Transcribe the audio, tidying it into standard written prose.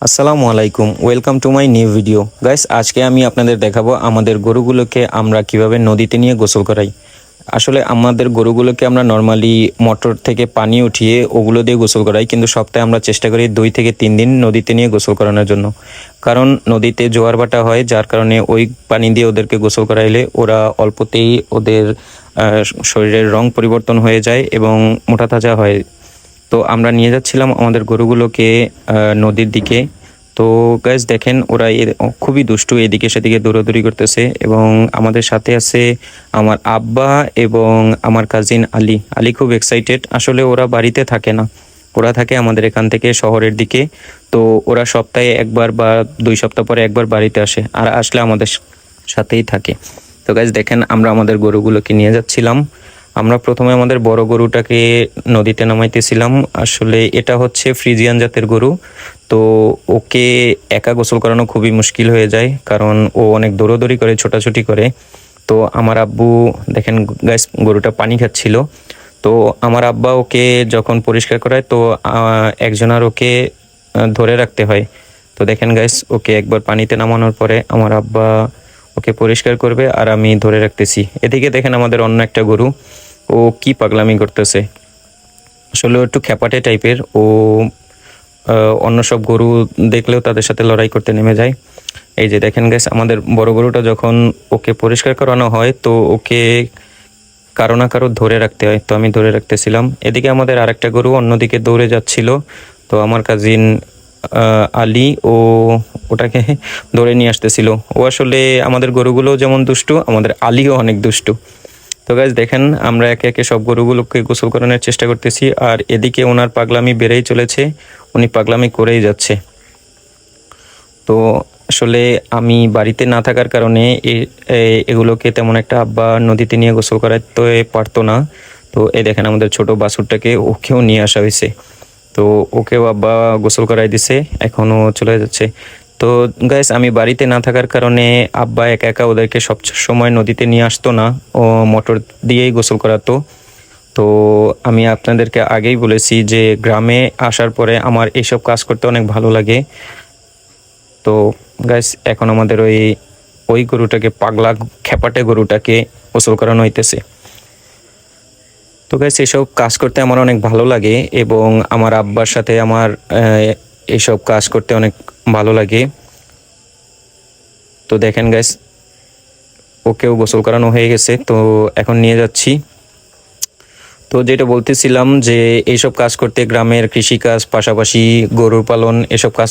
আসসালামু আলাইকুম, welcome to my new video. Guys, আজকে আমি আপনাদের দেখাবো আমাদের গরুগুলোকে আমরা কিভাবে নদীতে নিয়ে গোসল করাই। আসলে আমাদের গরুগুলোকে আমরা নর্মালি মোটর থেকে পানি উঠিয়ে ওগুলো দিয়ে গোসল করাই, কিন্তু সপ্তাহে আমরা চেষ্টা করি 2 থেকে 3 দিন নদীতে নিয়ে গোসল করানোর জন্য। কারণ নদীতে জোয়ার ভাটা হয়, যার কারণে ওই পানি দিয়ে ওদেরকে গোসল করাইলে ওরা অল্পতেই ওদের শরীরের রং পরিবর্তন হয়ে যায় এবং মোটা তাজা হয়। তো আমরা নিয়ে যাচ্ছিলাম আমাদের গরুগুলোকে নদীর দিকে। তো গাইস দেখেন, ওরা খুবই দুষ্টু, এদিকে সেদিকে দৌড়াদৌড়ি করতেছে এবং আমাদের সাথে আছে আমার আব্বা এবং আমার কাজিন আলী। আলী খুব এক্সাইটেড। আসলে ওরা বাড়িতে থাকে না, ওরা থাকে আমাদের এখান থেকে শহরের দিকে। তো ওরা সপ্তাহে একবার বা 2 সপ্তাহ পরে একবার বাড়িতে আসে, আর আসলে আমাদের সাথেই থাকে। তো গাইস দেখেন, আমরা আমাদের গরুগুলোকে নিয়ে যাচ্ছিলাম। আমরা প্রথমে আমাদের বড় গরুটাকে নদীতে নামাইতেছিলাম। আসলে এটা হচ্ছে ফ্রিজিয়ান জাতের গরু। তো ওকে একা গোসল করানো খুবই মুশকিল হয়ে যায়, কারণ ও অনেক দৌড়াদৌড়ি করে, ছোটাছুটি করে। তো আমার আব্বু দেখেন গাইস, গরুটা পানি খাচ্ছিল। তো আমার আব্বা ওকে যখন পরিষ্কার করায়, তো একজনের ওকে ধরে রাখতে হয়। তো দেখেন গাইস, ওকে একবার পানিতে নামানোর পরে আমার আব্বা ওকে পরিষ্কার করবে আর আমি ধরে রাখতেছি। এদিকে দেখেন আমাদের অন্য একটা গরু, ও কি পাগলামি করতেছে। আসলে ও একটু খ্যাপাটে টাইপের। ও অন্য সব গরু দেখলেও তাদের সাথে লড়াই করতে নেমে যায়। এই যে দেখেন গাইস, আমাদের বড় গরুটা যখন ওকে পরিষ্কার করানো হয়, তো ওকে কারো না কারো ধরে রাখতে হয়। তো আমি ধরে রাখতেছিলাম। এদিকে আমাদের আরেকটা গরু অন্যদিকে দৌড়ে যাচ্ছিল। তো আমার কাজিন আলী ওটাকে ধরে নিয়ে আসতেছিল। ও আসলে আমাদের গরুগুলো যেমন দুষ্টু, আমাদের আলীও অনেক দুষ্টু। তো গাইজ দেখেন, আমরা একে একে সব গরুগুলোকে গোসল করানোর চেষ্টা করতেছি, আর এদিকে ওনার পাগলামি বেড়েই চলেছে, উনি পাগলামি করেই যাচ্ছে। তো আসলে আমি বাড়িতে না থাকার কারণে এগুলোকে তেমন একটা আব্বা নদীতে নিয়ে গোসল করাতে পারতো না। তো এই দেখেন আমাদের ছোট বাছুরটাকে, ওকেও নিয়ে আসা হয়েছে। তো ওকেও আব্বা গোসল করাই দিছে, এখনও চলে যাচ্ছে। তো গাইস, আমি বাড়িতে না থাকার কারণে আব্বা একা একা ওদেরকে সব সময় নদীতে নিয়ে আসতো না, ও মোটর দিয়েই গোসল করাতো। তো আমি আপনাদেরকে আগেই বলেছি যে গ্রামে আসার পরে আমার এইসব কাজ করতে অনেক ভালো লাগে। তো গাইস, এখন আমাদের ওই ওই গরুটাকে, পাগলা খ্যাপাটে গরুটাকে গোসল করানো হইতেছে। তো গাইস, এসব কাজ করতে আমার অনেক ভালো লাগে এবং আমার আব্বার সাথে আমার এইসব কাজ করতে অনেক ভালো লাগে। তো দেখেন গাইস, ওকেও গোসল করানো হয়ে গেছে, তো এখন নিয়ে যাচ্ছি। তো যেটা বলতেছিলাম যে এইসব কাজ করতে, গ্রামের কৃষিকাজ পাশাপাশি গরুর পালন, এসব কাজ